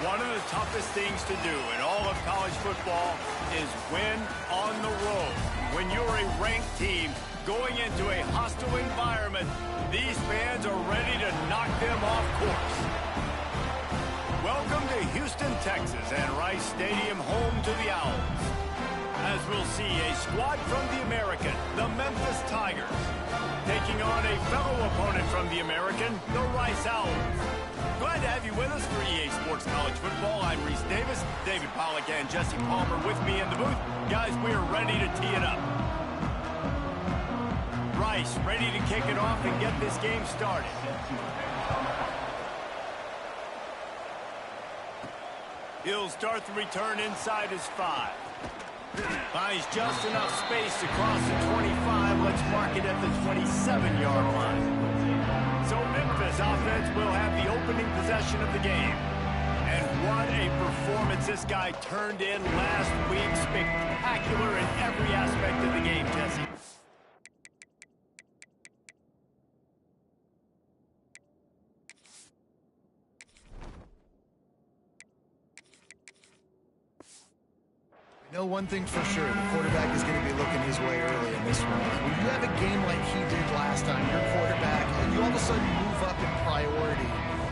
One of the toughest things to do in all of college football is win on the road. When you're a ranked team going into a hostile environment, these fans are ready to knock them off course. Welcome to Houston, Texas, and Rice Stadium, home to the Owls. As we'll see a squad from the American, the Memphis Tigers, taking on a fellow opponent from the American, the Rice Owls. Glad to have you with us for EA Sports College Football. I'm Reese Davis, David Pollack, and Jesse Palmer with me in the booth. Guys, we are ready to tee it up. Rice ready to kick it off and get this game started. He'll start the return inside his 5. Finds just enough space to cross the 25. Let's mark it at the 27-yard line. So Memphis offense will have the opening possession of the game. And what a performance this guy turned in last week. Spectacular in every aspect of the game, Jesse. I know one thing for sure, the quarterback is going to be looking his way early in this one. When you have a game like he did last time, your quarterback, and you all of a sudden move up in priority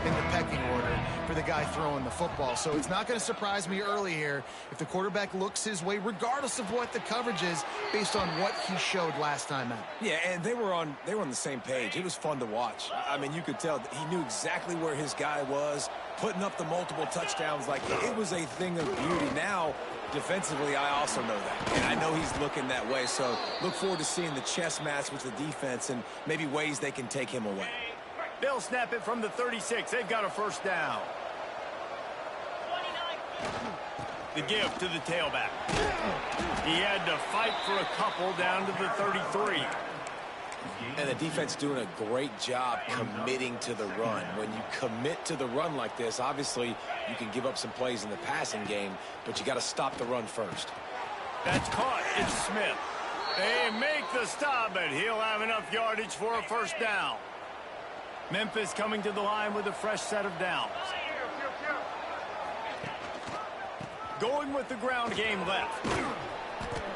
in the pecking order for the guy throwing the football. So it's not going to surprise me early here if the quarterback looks his way, regardless of what the coverage is, based on what he showed last time out. Yeah, and they were on the same page. It was fun to watch. I mean, you could tell that he knew exactly where his guy was, putting up the multiple touchdowns. Like, it was a thing of beauty. Now, defensively, I also know that. And I know he's looking that way. So look forward to seeing the chess match with the defense and maybe ways they can take him away. They'll snap it from the 36. They've got a first down. The give to the tailback. He had to fight for a couple down to the 33. And the defense doing a great job committing to the run. When you commit to the run like this, obviously you can give up some plays in the passing game, but you got to stop the run first. That's caught. It's Smith. They make the stop, but he'll have enough yardage for a first down. Memphis coming to the line with a fresh set of downs. Going with the ground game left.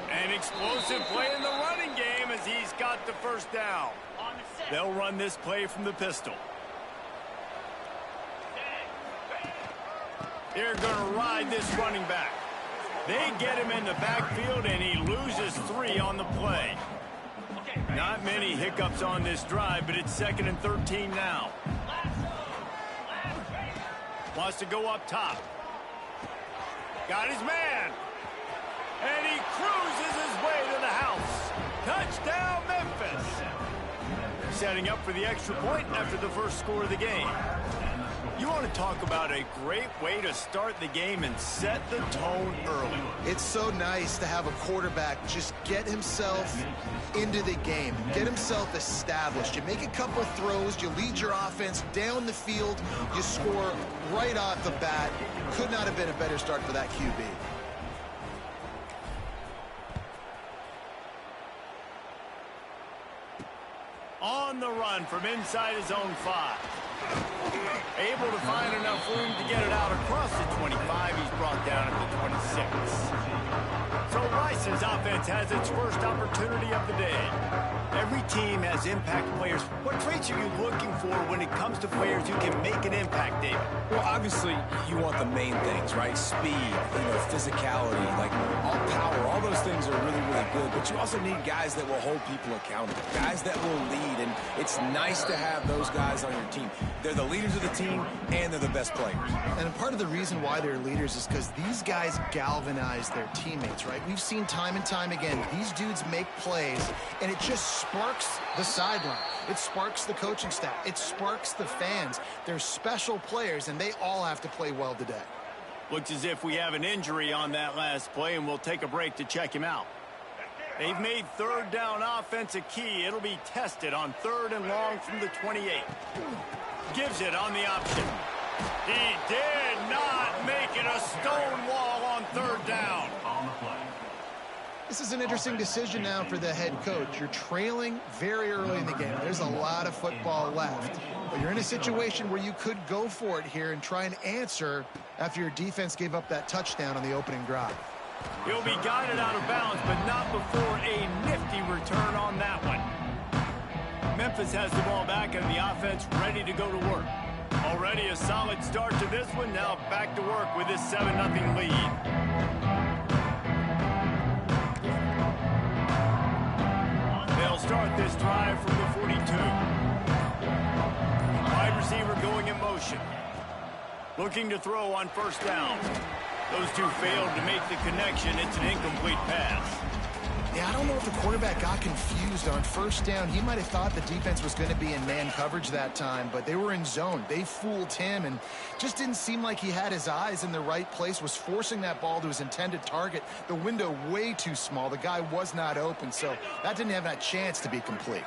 An explosive play in the running game as he's got the first down. They'll run this play from the pistol. They're going to ride this running back. They get him in the backfield, and he loses 3 on the play. Not many hiccups on this drive, but it's 2nd and 13 now. Wants to go up top. Got his man. And he cruises his way to the house. Touchdown, Memphis. Setting up for the extra point after the first score of the game. You want to talk about a great way to start the game and set the tone early. It's so nice to have a quarterback just get himself into the game, get himself established. You make a couple throws, you lead your offense down the field, you score right off the bat. Could not have been a better start for that QB. On the run from inside his own 5. Able to find enough room to get it out across the 25. He's brought down at the 26. So Rice's offense has its first opportunity of the day. Every team has impact players. What traits are you looking for when it comes to players who can make an impact, David? Well, obviously, you want the main things, right? Speed, physicality, like all power, all those things are really, really good. But you also need guys that will hold people accountable, guys that will lead. And it's nice to have those guys on your team. They're the leaders of the team, and they're the best players. And part of the reason why they're leaders is because these guys galvanize their teammates, right? We've seen time and time again, these dudes make plays, and it just sparks the sideline. It sparks the coaching staff. It sparks the fans. They're special players, and they all have to play well today. Looks as if we have an injury on that last play, and we'll take a break to check him out. They've made 3rd down offense a key. It'll be tested on 3rd and long from the 28. Gives it on the option. He did not make it a stone wall on 3rd down. This is an interesting decision now for the head coach. You're trailing very early in the game. There's a lot of football left. But you're in a situation where you could go for it here and try and answer after your defense gave up that touchdown on the opening drive. He'll be guided out of bounds, but not before a nifty return on that one. Memphis has the ball back and the offense ready to go to work. Already a solid start to this one. Now back to work with this 7-0 lead. They'll start this drive from the 42. Wide receiver going in motion. Looking to throw on first down. Those two failed to make the connection. It's an incomplete pass. Yeah, I don't know if the quarterback got confused on first down. He might have thought the defense was going to be in man coverage that time, but they were in zone. They fooled him and just didn't seem like he had his eyes in the right place, was forcing that ball to his intended target. The window way too small. The guy was not open, so that didn't have that chance to be complete.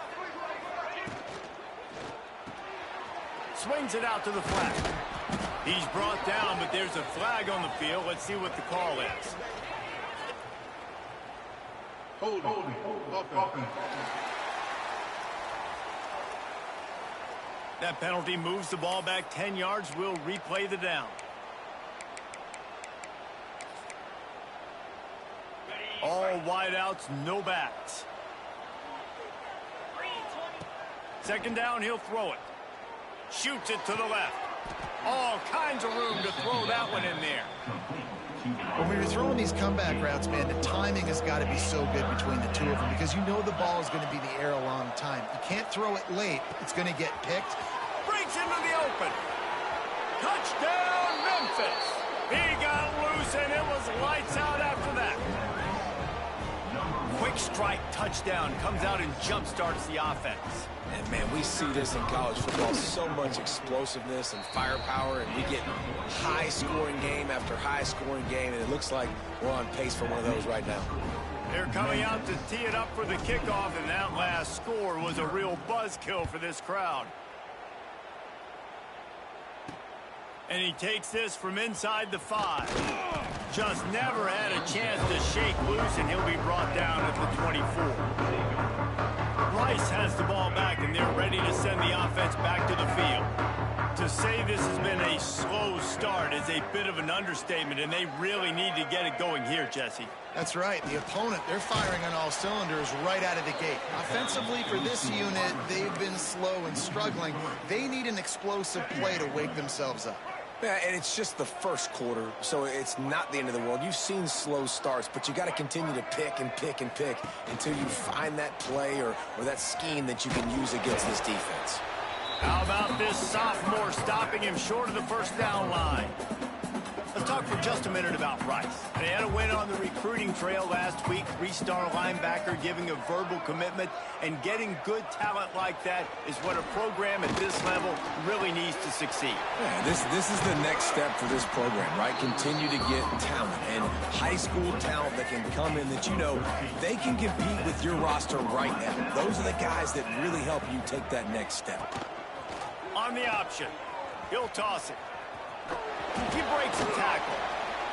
Swings it out to the flat. He's brought down, but there's a flag on the field. Let's see what the call is. Holding. That penalty moves the ball back 10 yards. We'll replay the down. All wideouts, no backs. Second down, he'll throw it. Shoots it to the left. All kinds of room to throw that one in there. When you're throwing these comeback routes, man, the timing has got to be so good between the two of them because you know the ball is going to be in the air a long time. You can't throw it late. It's going to get picked. Breaks into the open. Touchdown, Memphis. He got loose, and it was lights out after that. Quick strike touchdown comes out and jump starts the offense. And, man, we see this in college football, so much explosiveness and firepower, and we get high-scoring game after high-scoring game, and it looks like we're on pace for one of those right now. They're coming out to tee it up for the kickoff, and that last score was a real buzzkill for this crowd. And he takes this from inside the 5. Just never had a chance to shake loose, and he'll be brought down at the 24. Rice has the ball back, and they're ready to send the offense back to the field. To say this has been a slow start is a bit of an understatement, and they really need to get it going here, Jesse. That's right. The opponent, they're firing on all cylinders right out of the gate. Offensively, for this unit, they've been slow and struggling. They need an explosive play to wake themselves up. Yeah, and it's just the first quarter, so it's not the end of the world. You've seen slow starts, but you got to continue to pick and pick and pick until you find that play or that scheme that you can use against this defense. How about this sophomore stopping him short of the first down line? Let's talk for just a minute about Rice. They had a win on the recruiting trail last week. 3-star linebacker giving a verbal commitment, and getting good talent like that is what a program at this level really needs to succeed. Yeah, this is the next step for this program, right? Continue to get talent and high school talent that can come in that you know they can compete with your roster right now. Those are the guys that really help you take that next step. On the option, he'll toss it. He breaks the tackle.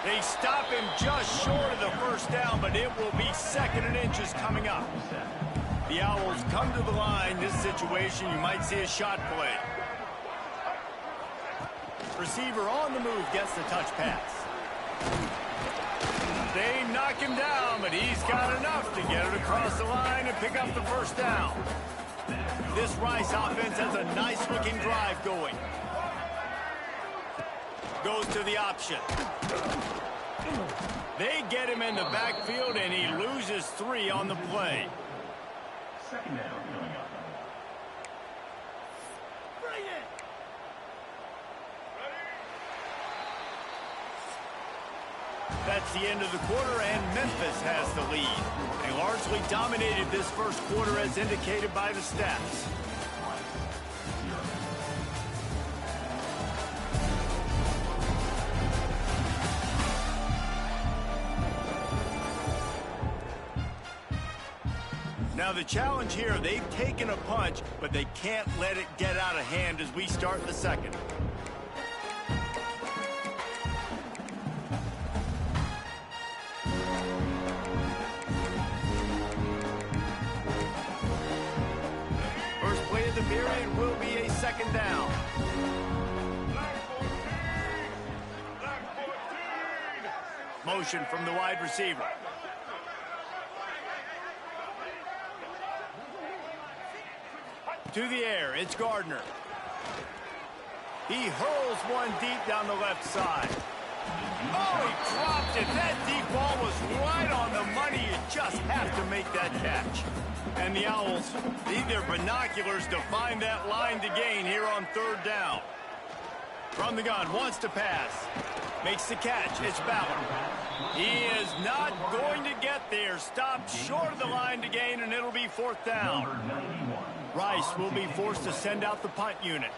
They stop him just short of the first down, but it will be 2nd and inches coming up. The Owls come to the line. This situation, you might see a shot play. Receiver on the move gets the touch pass. They knock him down, but he's got enough to get it across the line and pick up the first down. This Rice offense has a nice-looking drive going. Goes to the option. They get him in the backfield, and he loses 3 on the play. Second down coming up. Bring it! That's the end of the quarter, and Memphis has the lead. They largely dominated this first quarter as indicated by the stats. Now the challenge here, they've taken a punch, but they can't let it get out of hand as we start the second. It will be a second down. Motion from the wide receiver. To the air, it's Gardner. He hurls one deep down the left side. Oh, he dropped it. That deep ball was right on the money. You just have to make that catch. And the Owls need their binoculars to find that line to gain here on third down. From the gun, wants to pass. Makes the catch. It's Ballard. He is not going to get there. Stopped short of the line to gain, and it'll be fourth down. Rice will be forced to send out the punt unit.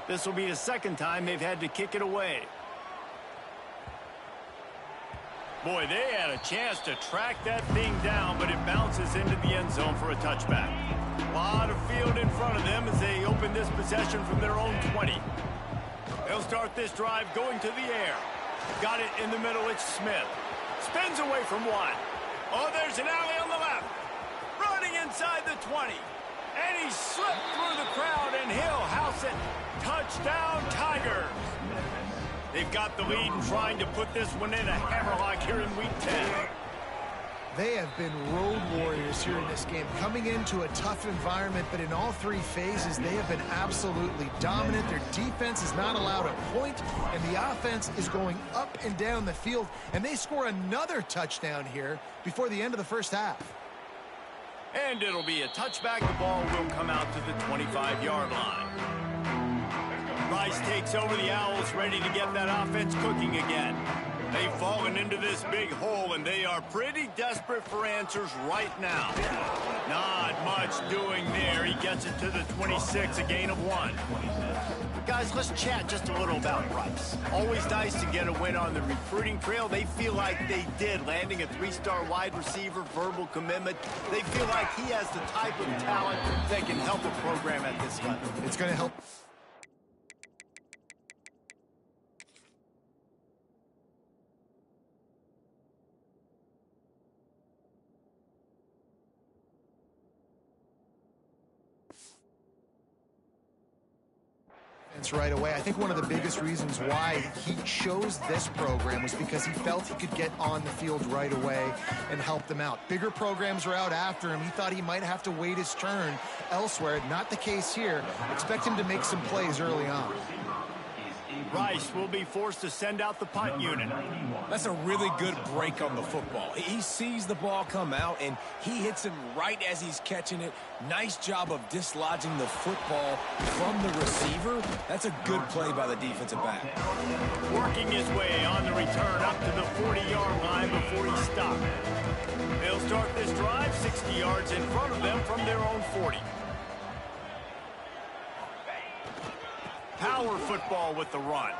This will be the second time they've had to kick it away. Boy, they had a chance to track that thing down, but it bounces into the end zone for a touchback. A lot of field in front of them as they open this possession from their own 20. They'll start this drive going to the air. Got it in the middle, it's Smith. Spins away from one. Oh, there's an alley on the left. Running inside the 20. And he slipped through the crowd, and he'll house it. Touchdown, Tigers. They've got the lead and trying to put this one in a hammerlock here in Week 10. They have been road warriors here in this game, coming into a tough environment, but in all three phases, they have been absolutely dominant. Their defense is not allowed a point, and the offense is going up and down the field, and they score another touchdown here before the end of the first half. And it'll be a touchback. The ball will come out to the 25-yard line. Rice takes over the Owls, ready to get that offense cooking again. They've fallen into this big hole, and they are pretty desperate for answers right now. Not much doing there. He gets it to the 26, a gain of 1. Guys, let's chat just a little about Rice. Always nice to get a win on the recruiting trail. They feel like they did, landing a 3-star wide receiver, verbal commitment. They feel like he has the type of talent that can help a program at this level. It's going to help. Right away. I think one of the biggest reasons why he chose this program was because he felt he could get on the field right away and help them out. Bigger programs are out after him. He thought he might have to wait his turn elsewhere. Not the case here. Expect him to make some plays early on. Rice will be forced to send out the punt unit. That's a really good break on the football. He sees the ball come out, and he hits it right as he's catching it. Nice job of dislodging the football from the receiver. That's a good play by the defensive back. Working his way on the return up to the 40-yard line before he stopped. They'll start this drive 60 yards in front of them from their own 40. Power football with the run.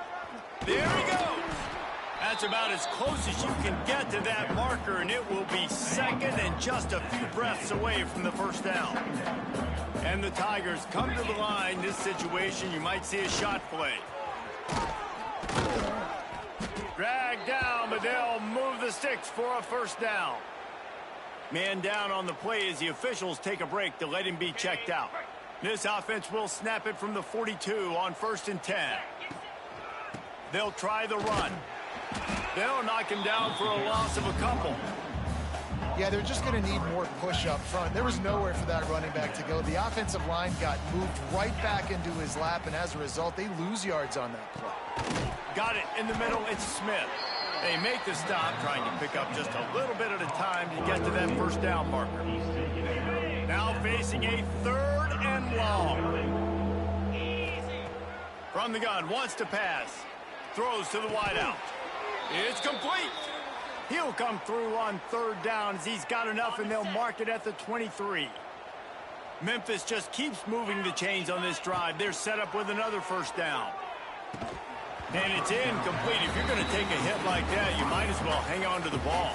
There he goes. That's about as close as you can get to that marker, and it will be second and just a few breaths away from the first down. And the Tigers come to the line. This situation, you might see a shot play. Dragged down, but they'll move the sticks for a first down. Man down on the play as the officials take a break to let him be checked out. This offense will snap it from the 42 on 1st and 10. They'll try the run. They'll knock him down for a loss of a couple. Yeah, they're just going to need more push up front. There was nowhere for that running back to go. The offensive line got moved right back into his lap, and as a result, they lose yards on that play. Got it in the middle. It's Smith. They make the stop, trying to pick up just a little bit at a time to get to that first down marker. Now facing a 3rd and long. From the gun, wants to pass. Throws to the wideout. It's complete. He'll come through on 3rd down as he's got enough, and they'll mark it at the 23. Memphis just keeps moving the chains on this drive. They're set up with another first down. And it's incomplete. If you're going to take a hit like that, you might as well hang on to the ball.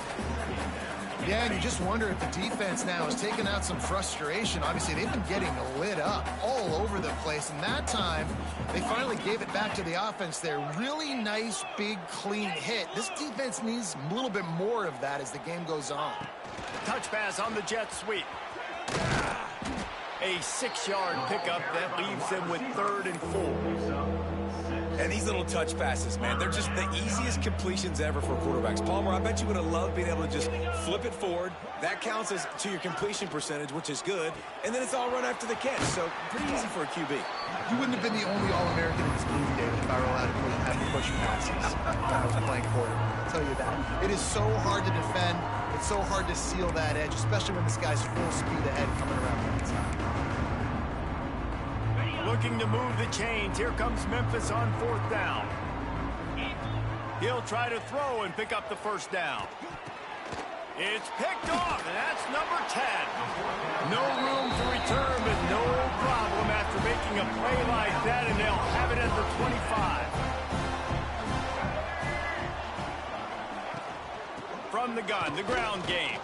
Yeah, and you just wonder if the defense now has taken out some frustration. Obviously, they've been getting lit up all over the place, and that time they finally gave it back to the offense there. Really nice, big, clean hit. This defense needs a little bit more of that as the game goes on. Touch pass on the jet sweep. A 6-yard pickup that leaves them with 3rd and 4. And these little touch passes, man, they're just the easiest completions ever for quarterbacks. Palmer, I bet you would have loved being able to just flip it forward. That counts as to your completion percentage, which is good. And then it's all run after the catch, so pretty easy for a QB. You wouldn't have been the only All-American in this movie, David, if I were allowed to have to push passes when I was playing quarterback. I'll tell you that. It is so hard to defend. It's so hard to seal that edge, especially when this guy's full speed ahead coming around the inside. Looking to move the chains. Here comes Memphis on 4th down. He'll try to throw and pick up the 1st down. It's picked off, and that's number 10. No room to return, but no problem after making a play like that, and they'll have it at the 25. From the gun, the ground game.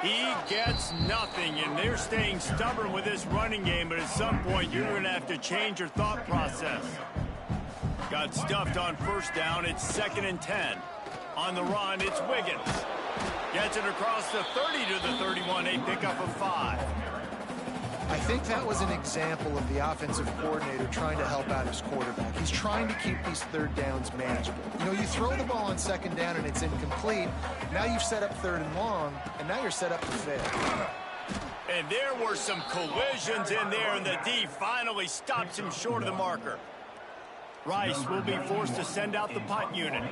He gets nothing, and they're staying stubborn with this running game, but at some point, you're going to have to change your thought process. Got stuffed on 1st down. It's 2nd and 10. On the run, it's Wiggins. Gets it across the 30 to the 31, a pickup of 5. I think that was an example of the offensive coordinator trying to help out his quarterback. He's trying to keep these 3rd downs manageable. You know, you throw the ball on 2nd down and it's incomplete. Now you've set up 3rd and long, and now you're set up to fail. And there were some collisions in there, and the D finally stops him short of the marker. Rice will be forced to send out the punt unit.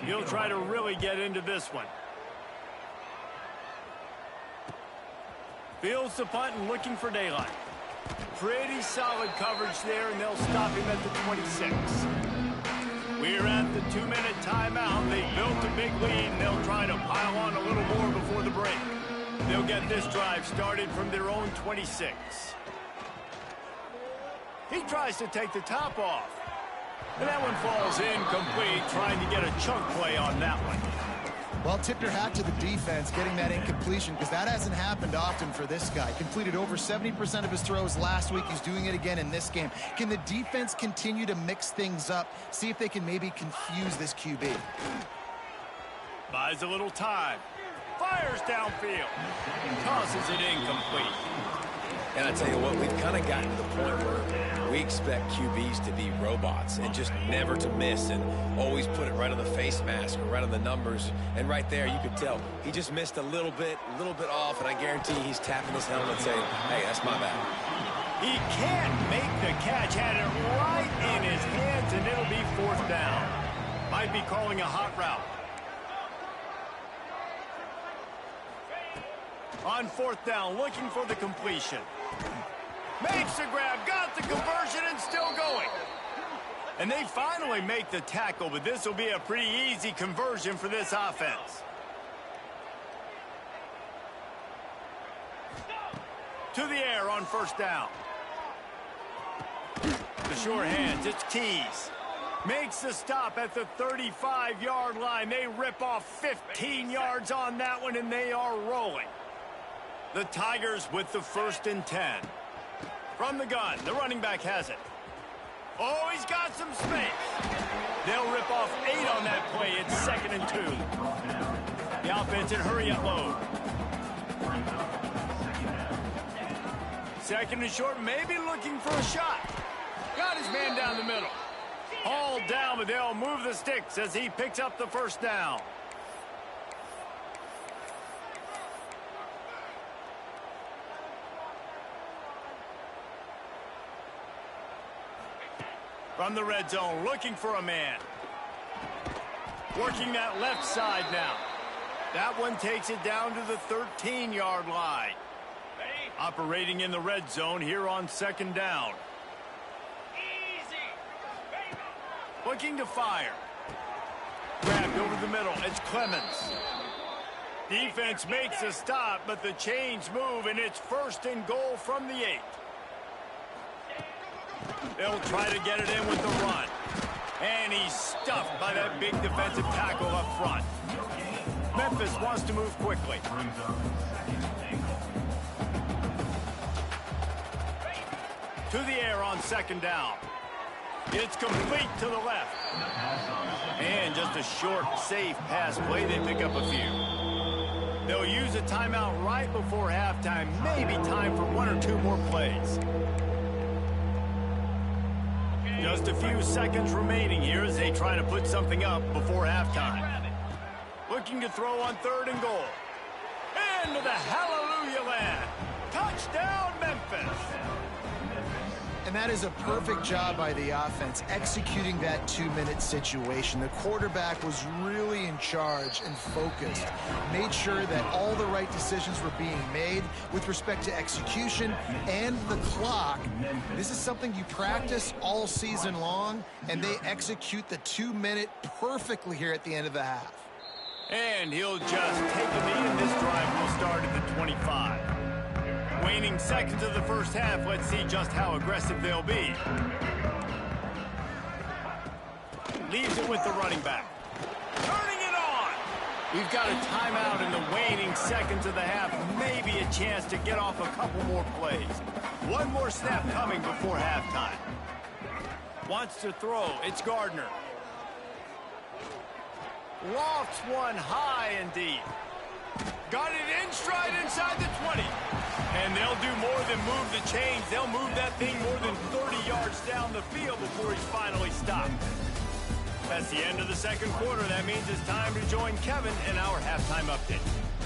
He'll try to really get into this one. Fields the punt and looking for daylight. Pretty solid coverage there, and they'll stop him at the 26. We're at the 2-minute timeout. They built a big lead, and they'll try to pile on a little more before the break. They'll get this drive started from their own 26. He tries to take the top off. And that one falls incomplete, trying to get a chunk play on that one. Well, tip your hat to the defense getting that incompletion, because that hasn't happened often for this guy. Completed over 70% of his throws last week. He's doing it again in this game. Can the defense continue to mix things up? See if they can maybe confuse this QB. Buys a little time. Fires downfield. Tosses it incomplete. And I tell you what, we've kind of gotten to the point where we expect QBs to be robots and just never to miss and always put it right on the face mask or right on the numbers. And right there, you could tell he just missed a little bit off, and I guarantee he's tapping his helmet saying, hey, that's my bad. He can't make the catch. Had it right in his hands, and it'll be 4th down. Might be calling a hot route. On 4th down, looking for the completion. Makes the grab, got the conversion, and still going. And they finally make the tackle, but this will be a pretty easy conversion for this offense. To the air on 1st down. The short hands, it's Keys. Makes the stop at the 35-yard line. They rip off 15 yards on that one, and they are rolling. The Tigers with the 1st and 10. From the gun, the running back has it. Oh, he's got some space. They'll rip off 8 on that play. It's 2nd and 2. The offense in hurry-up mode. 2nd and short, maybe looking for a shot. Got his man down the middle. Hauled down, but they'll move the sticks as he picks up the 1st down. From the red zone, looking for a man. Working that left side now. That one takes it down to the 13-yard line. Operating in the red zone here on 2nd down. Looking to fire. Grabbed over the middle. It's Clemens. Defense makes a stop, but the chains move, and it's 1st and goal from the 8. They'll try to get it in with the run. And he's stuffed by that big defensive tackle up front. Memphis wants to move quickly. To the air on 2nd down. It's complete to the left. And just a short, safe pass play. They pick up a few. They'll use a timeout right before halftime. Maybe time for 1 or 2 more plays. Just a few seconds remaining here as they try to put something up before halftime. Looking to throw on 3rd and goal. Into the hallelujah land. Touchdown, Memphis. And that is a perfect job by the offense, executing that 2-minute situation. The quarterback was really in charge and focused. Made sure that all the right decisions were being made with respect to execution and the clock. This is something you practice all season long, and they execute the 2-minute perfectly here at the end of the half. And he'll just take a knee, and this drive will start at the 25. Waning seconds of the first half. Let's see just how aggressive they'll be. Leaves it with the running back. Turning it on. We've got a timeout in the waning seconds of the half. Maybe a chance to get off a couple more plays. One more snap coming before halftime. Wants to throw. It's Gardner. Lofts one high and deep. Got it in stride inside the 20. And they'll do more than move the chains. They'll move that thing more than 30 yards down the field before he's finally stopped. That's the end of the second quarter. That means it's time to join Kevin in our halftime update.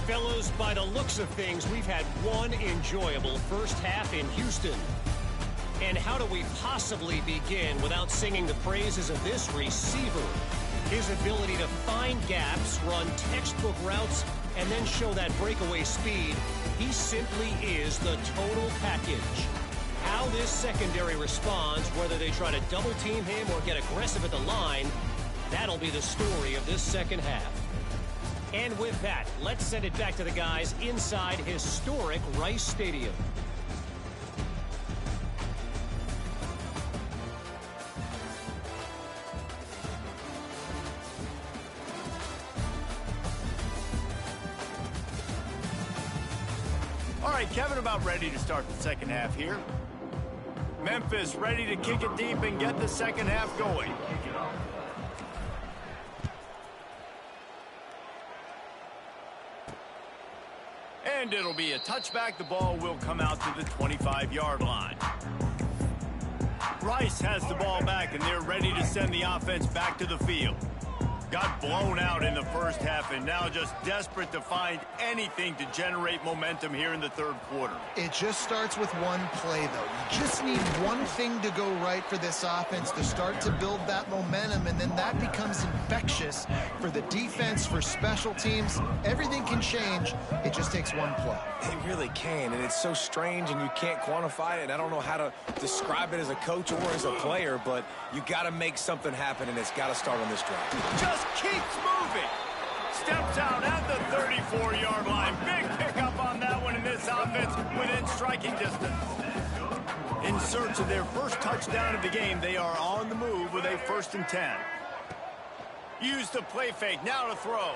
Fellows, by the looks of things, we've had one enjoyable first half in Houston. And how do we possibly begin without singing the praises of this receiver? His ability to find gaps, run textbook routes, and then show that breakaway speed. He simply is the total package. How this secondary responds, whether they try to double team him or get aggressive at the line, that'll be the story of this second half. And with that, let's send it back to the guys inside historic Rice Stadium. All right, Kevin, about ready to start the second half here. Memphis ready to kick it deep and get the second half going. And it'll be a touchback. The ball will come out to the 25-yard line. Rice has the ball back, and they're ready to send the offense back to the field. Got blown out in the first half and now just desperate to find anything to generate momentum here in the third quarter. It just starts with one play, though. You just need one thing to go right for this offense to start to build that momentum, and then that becomes infectious for the defense, for special teams. Everything can change. It just takes one play. It really can, and it's so strange, and you can't quantify it. And I don't know how to describe it as a coach or as a player, but you got to make something happen, and it's got to start on this drive. Just keeps moving. Steps out at the 34-yard line. Big pickup on that one, in this offense within striking distance. In search of their first touchdown of the game, they are on the move with a 1st and 10. Use the play fake, now to throw.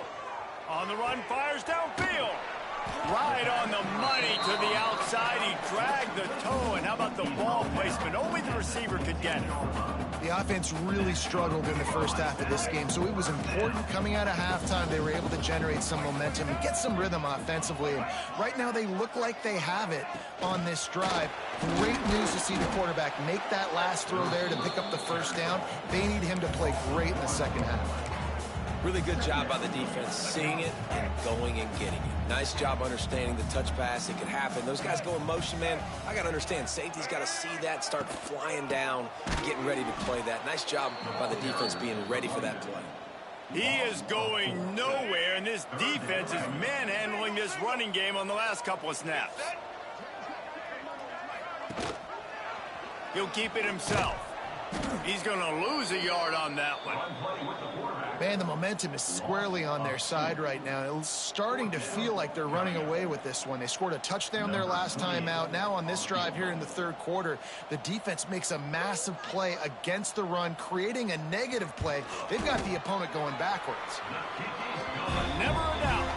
On the run, fires downfield. Right on the money to the outside. He dragged the toe, and how about the ball placement? Only the receiver could get it. The offense really struggled in the first half of this game, so it was important coming out of halftime. They were able to generate some momentum and get some rhythm offensively. And right now they look like they have it on this drive. Great news to see the quarterback make that last throw there to pick up the first down. They need him to play great in the second half. Really good job by the defense, seeing it and going and getting it. Nice job understanding the touch pass. It could happen. Those guys go in motion, man. I got to understand, safety's got to see that, start flying down, getting ready to play that. Nice job by the defense being ready for that play. He is going nowhere, and this defense is manhandling this running game on the last couple of snaps. He'll keep it himself. He's going to lose a yard on that one. Man, the momentum is squarely on their side right now. It's starting to feel like they're running away with this one. They scored a touchdown their last time out. Now on this drive here in the third quarter, the defense makes a massive play against the run, creating a negative play. They've got the opponent going backwards. Never a doubt.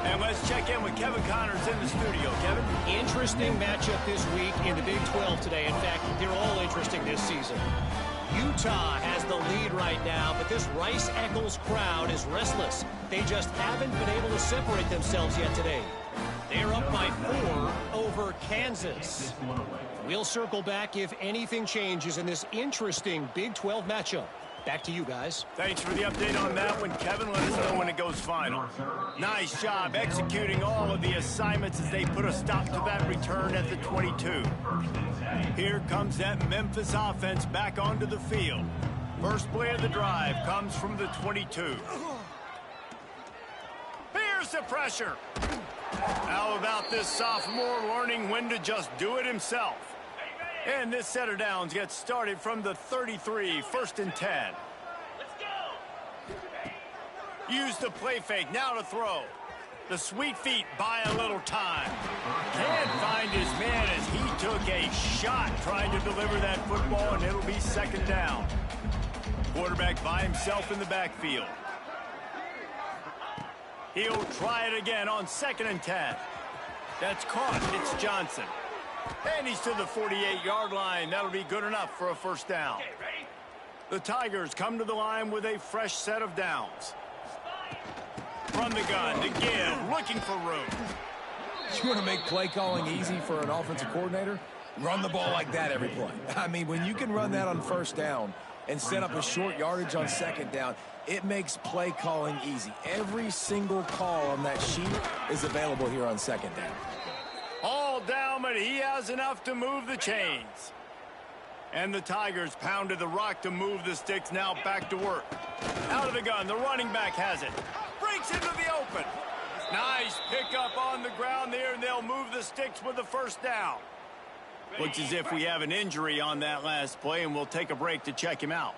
And let's check in with Kevin Connors in the studio. Kevin? Interesting matchup this week in the Big 12 today. In fact, they're all interesting this season. Utah has the lead right now, but this Rice-Eccles crowd is restless. They just haven't been able to separate themselves yet today. They're up by 4 over Kansas. We'll circle back if anything changes in this interesting Big 12 matchup. Back to you guys. Thanks for the update on that one, Kevin. Let us know when it goes final. Nice job executing all of the assignments as they put a stop to that return at the 22. Here comes that Memphis offense back onto the field. First play of the drive comes from the 22. Here's the pressure. How about this sophomore learning when to just do it himself? And this set of downs gets started from the 33, 1st and 10. Let's go. Use the play fake, now to throw. The sweet feet buy a little time. Can't find his man as he took a shot trying to deliver that football, and it'll be 2nd down. Quarterback by himself in the backfield. He'll try it again on 2nd and 10. That's caught. It's Johnson. And he's to the 48-yard line. That'll be good enough for a 1st down. The Tigers come to the line with a fresh set of downs. From the gun to give, looking for room. You want to make play calling easy for an offensive coordinator? Run the ball like that every play. I mean, when you can run that on 1st down and set up a short yardage on 2nd down, it makes play calling easy. Every single call on that sheet is available here on 2nd down. All down, but he has enough to move the chains. And the Tigers pounded the rock to move the sticks, now back to work. Out of the gun, the running back has it. Breaks into the open. Nice pickup on the ground there, and they'll move the sticks with the 1st down. Looks as if we have an injury on that last play, and we'll take a break to check him out.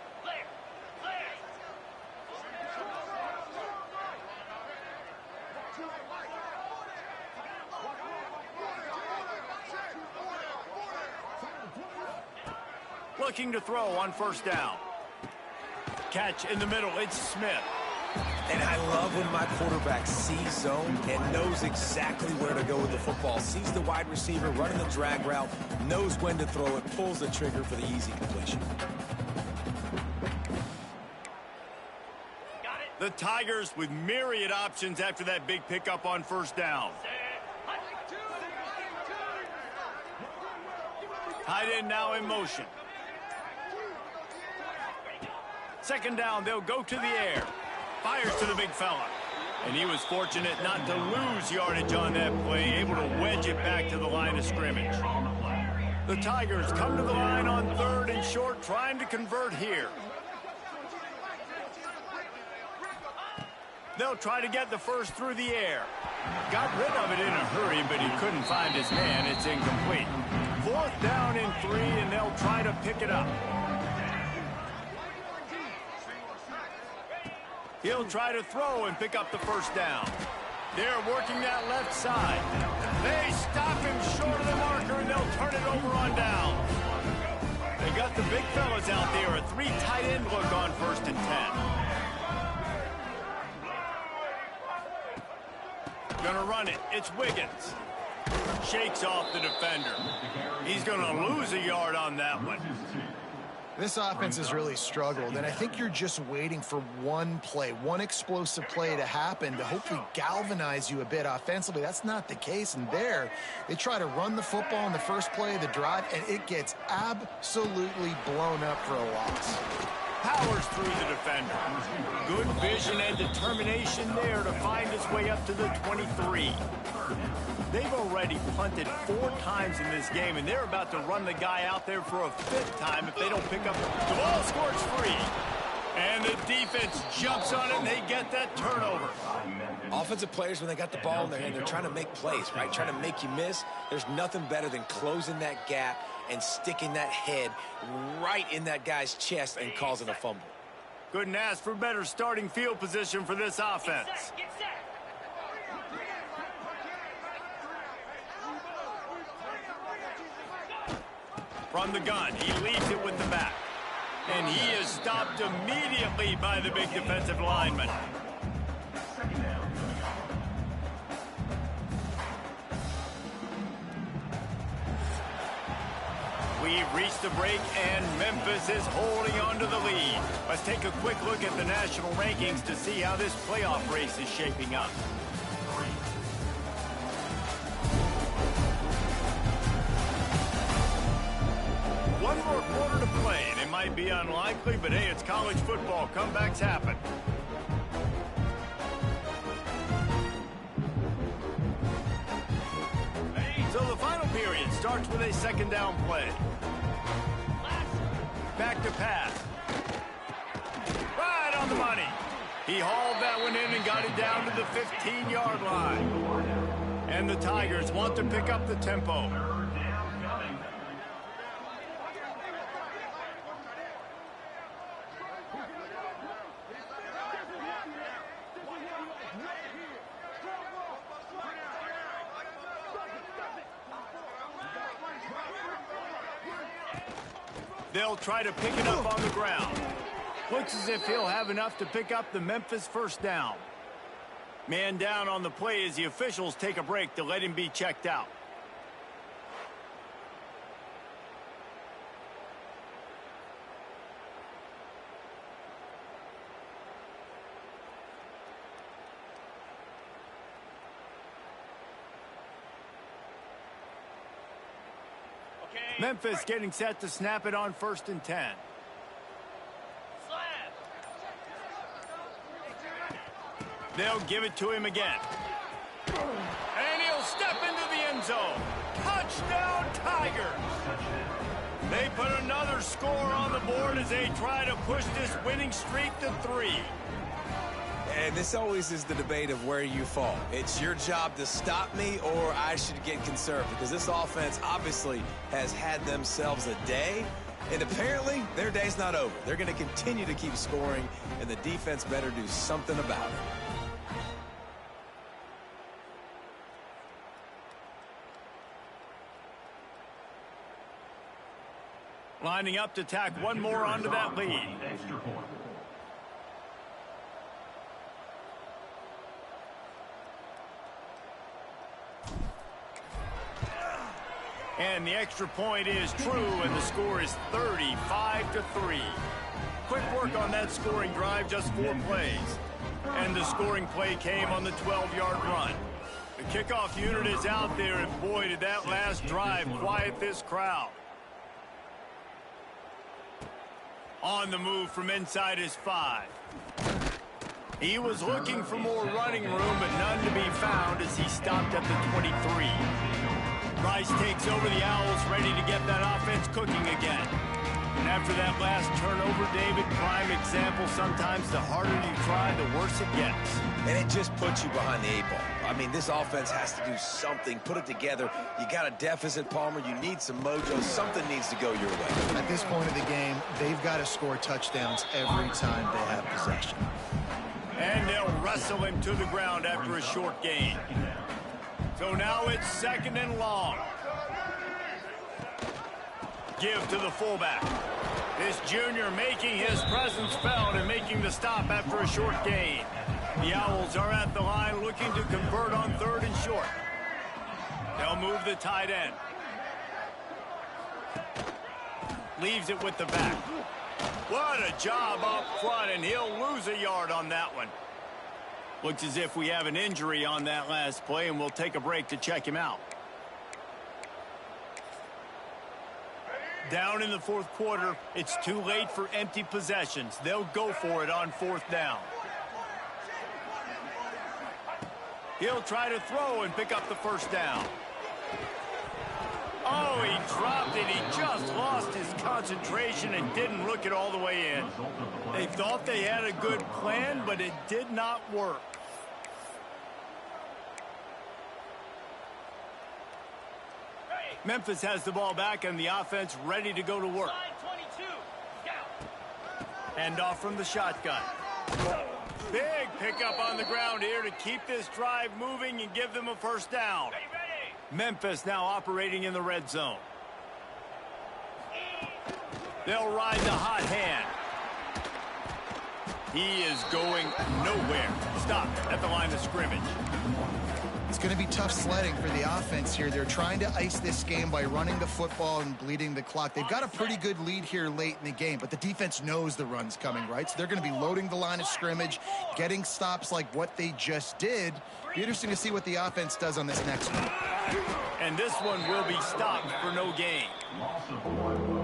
Looking to throw on 1st down. Catch in the middle, it's Smith. And I love when my quarterback sees zone and knows exactly where to go with the football. Sees the wide receiver running the drag route, knows when to throw it, pulls the trigger for the easy completion. The Tigers with myriad options after that big pickup on 1st down. Tight end now in motion. 2nd down, they'll go to the air. Fires to the big fella. And he was fortunate not to lose yardage on that play, able to wedge it back to the line of scrimmage. The Tigers come to the line on 3rd and short, trying to convert here. They'll try to get the 1st through the air. Got rid of it in a hurry, but he couldn't find his man. It's incomplete. 4th down and 3, and they'll try to pick it up. He'll try to throw and pick up the 1st down. They're working that left side. They stop him short of the marker, and they'll turn it over on down. They got the big fellas out there. A 3 tight end look on 1st and 10. Gonna run it. It's Wiggins. Shakes off the defender. He's gonna lose a yard on that one. This offense has really struggled, and I think you're just waiting for one play, one explosive play to happen to hopefully galvanize you a bit offensively. That's not the case, and there, they try to run the football in the first play of the drive, and it gets absolutely blown up for a loss. Powers through the defender. Good vision and determination there to find his way up to the 23. They've already punted 4 times in this game, and they're about to run the guy out there for a 5th time if they don't pick up. The ball scores free. And the defense jumps on it, and they get that turnover. Offensive players, when they got the ball in their hand, they're trying to make plays, right? Trying to make you miss. There's nothing better than closing that gap and sticking that head right in that guy's chest and causing a fumble. Couldn't ask for better starting field position for this offense. From the gun, he leaves it with the back. And he is stopped immediately by the big defensive lineman. We've We've reached the break, and Memphis is holding on to the lead. Let's take a quick look at the national rankings to see how this playoff race is shaping up. One more quarter to play, and it might be unlikely, but hey, it's college football. Comebacks happen. So the final period starts with a second down play. Back to pass. Right on the money. He hauled that one in and got it down to the 15-yard line. And the Tigers want to pick up the tempo. They'll try to pick it up on the ground. Looks as if he'll have enough to pick up the Memphis first down. Man down on the play as the officials take a break to let him be checked out. Memphis getting set to snap it on 1st and 10. They'll give it to him again. And he'll step into the end zone. Touchdown, Tigers! They put another score on the board as they try to push this winning streak to 3. And this always is the debate of where you fall. It's your job to stop me, or I should get conservative, because this offense obviously has had themselves a day, and apparently their day's not over. They're going to continue to keep scoring, and the defense better do something about it. Lining up to tack one more onto that lead. And the extra point is true, and the score is 35-3. Quick work on that scoring drive, just 4 plays. And the scoring play came on the 12-yard run. The kickoff unit is out there, and boy, did that last drive quiet this crowd. On the move from inside his 5. He was looking for more running room, but none to be found as he stopped at the 23. Rice takes over the Owls, ready to get that offense cooking again. And after that last turnover, David, prime example, sometimes the harder you try, the worse it gets. And it just puts you behind the 8 ball. I mean, this offense has to do something, put it together. You got a deficit, Palmer. You need some mojo. Something needs to go your way. At this point of the game, they've got to score touchdowns every time they have possession. And they'll wrestle him to the ground after a short gain. So now it's 2nd and long. Give to the fullback. This junior making his presence felt and making the stop after a short gain. The Owls are at the line looking to convert on 3rd and short. They'll move the tight end. Leaves it with the back. What a job up front, and he'll lose a yard on that one. Looks as if we have an injury on that last play, and we'll take a break to check him out. Down in the 4th quarter, it's too late for empty possessions. They'll go for it on 4th down. He'll try to throw and pick up the first down. Oh, he dropped it. He just lost his concentration and didn't look it all the way in. They thought they had a good plan, but it did not work. Memphis has the ball back and the offense ready to go to work. Hand off from the shotgun. Big pickup on the ground here to keep this drive moving and give them a first down. Memphis now operating in the red zone. They'll ride the hot hand. He is going nowhere. Stop at the line of scrimmage. It's going to be tough sledding for the offense here. They're trying to ice this game by running the football and bleeding the clock. They've got a pretty good lead here late in the game, but the defense knows the run's coming, right? So they're going to be loading the line of scrimmage, getting stops like what they just did. Be interesting to see what the offense does on this next one. And this one will be stopped for no gain.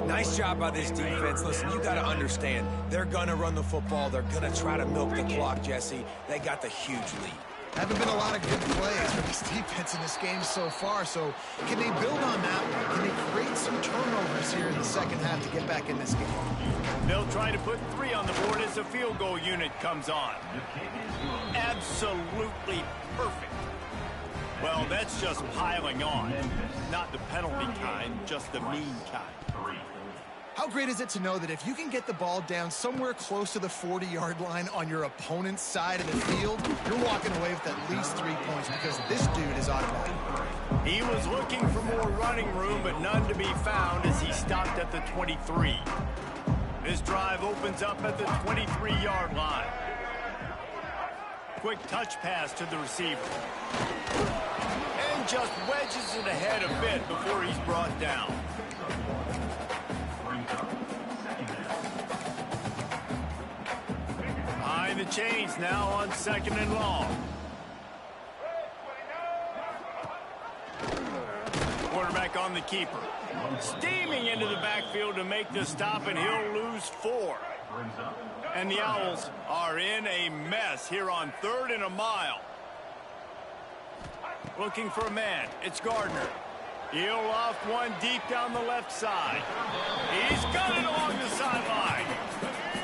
Nice job by this defense. Listen, you got to understand, they're going to run the football. They're going to try to milk the clock, Jesse. They got the huge lead. Haven't been a lot of good plays for this defense in this game so far, so can they build on that one? Can they create some turnovers here in the second half to get back in this game? They'll try to put 3 on the board as the field goal unit comes on. Absolutely perfect. Well, that's just piling on. Not the penalty kind, just the mean kind. How great is it to know that if you can get the ball down somewhere close to the 40-yard line on your opponent's side of the field, you're walking away with at least 3 points because this dude is automatic. He was looking for more running room, but none to be found as he stopped at the 23. This drive opens up at the 23-yard line. Quick touch pass to the receiver. And just wedges it ahead a bit before he's brought down. Behind the chains now on 2nd and long. Quarterback on the keeper. Steaming into the backfield to make the stop, and he'll lose 4. And the Owls are in a mess here on 3rd and a mile. Looking for a man. It's Gardner. He'll loft one deep down the left side. He's got it along the sideline.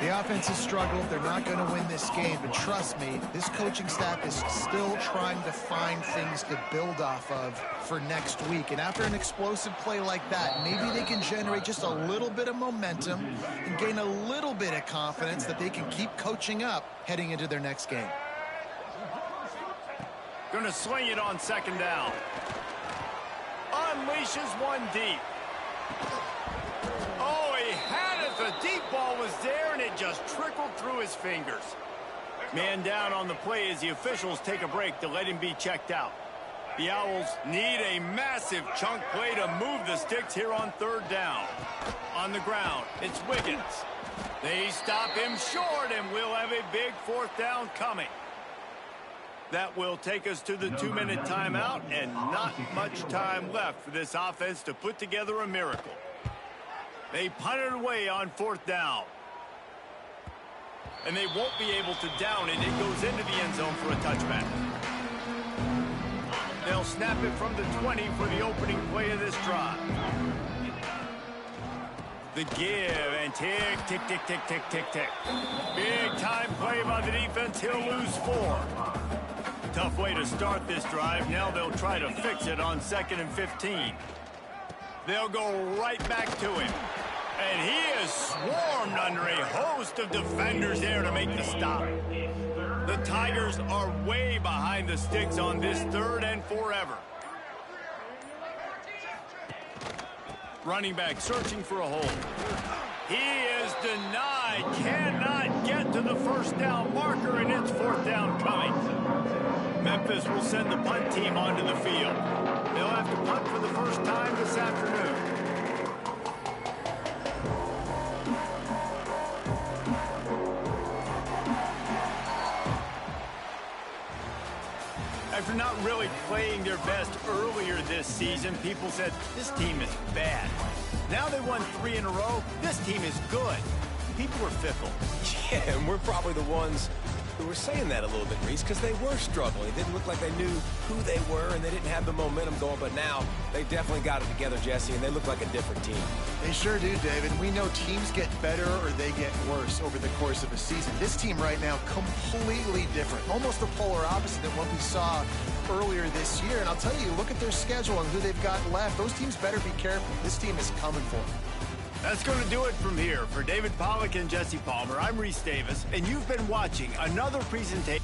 The offense has struggled. They're not going to win this game, but trust me, this coaching staff is still trying to find things to build off of for next week. And after an explosive play like that, maybe they can generate just a little bit of momentum and gain a little bit of confidence that they can keep coaching up heading into their next game. Going to swing it on 2nd down. Unleashes one deep. Oh, he had it. The deep ball was there, and it just trickled through his fingers. Man down on the play as the officials take a break to let him be checked out. The Owls need a massive chunk play to move the sticks here on 3rd down. On the ground, it's Wiggins. They stop him short, and we'll have a big 4th down coming. That will take us to the 2-minute timeout, and not much time left for this offense to put together a miracle. They punt it away on 4th down. And they won't be able to down it. It goes into the end zone for a touchback. They'll snap it from the 20 for the opening play of this drive. The give, and tick, tick, tick, tick, tick, tick, tick. Big time play by the defense. He'll lose 4. Tough way to start this drive. Now they'll try to fix it on 2nd and 15. They'll go right back to him. And he is swarmed under a host of defenders there to make the stop. The Tigers are way behind the sticks on this 3rd and forever. Running back searching for a hole. He is denied. Cannot get to the 1st down marker, and it's 4th down coming. Memphis will send the punt team onto the field. They'll have to punt for the first time this afternoon. After not really playing their best earlier this season, people said, this team is bad. Now they won 3 in a row. This team is good. People are fickle. Yeah, and we're probably the ones who were saying that a little bit, Reese, because they were struggling. It didn't look like they knew who they were, and they didn't have the momentum going. But now they definitely got it together, Jesse, and they look like a different team. They sure do, David. We know teams get better or they get worse over the course of a season. This team right now, completely different. Almost the polar opposite than what we saw earlier this year. And I'll tell you, look at their schedule and who they've got left. Those teams better be careful. This team is coming for them. That's going to do it from here. For David Pollack and Jesse Palmer, I'm Reese Davis, and you've been watching another presentation.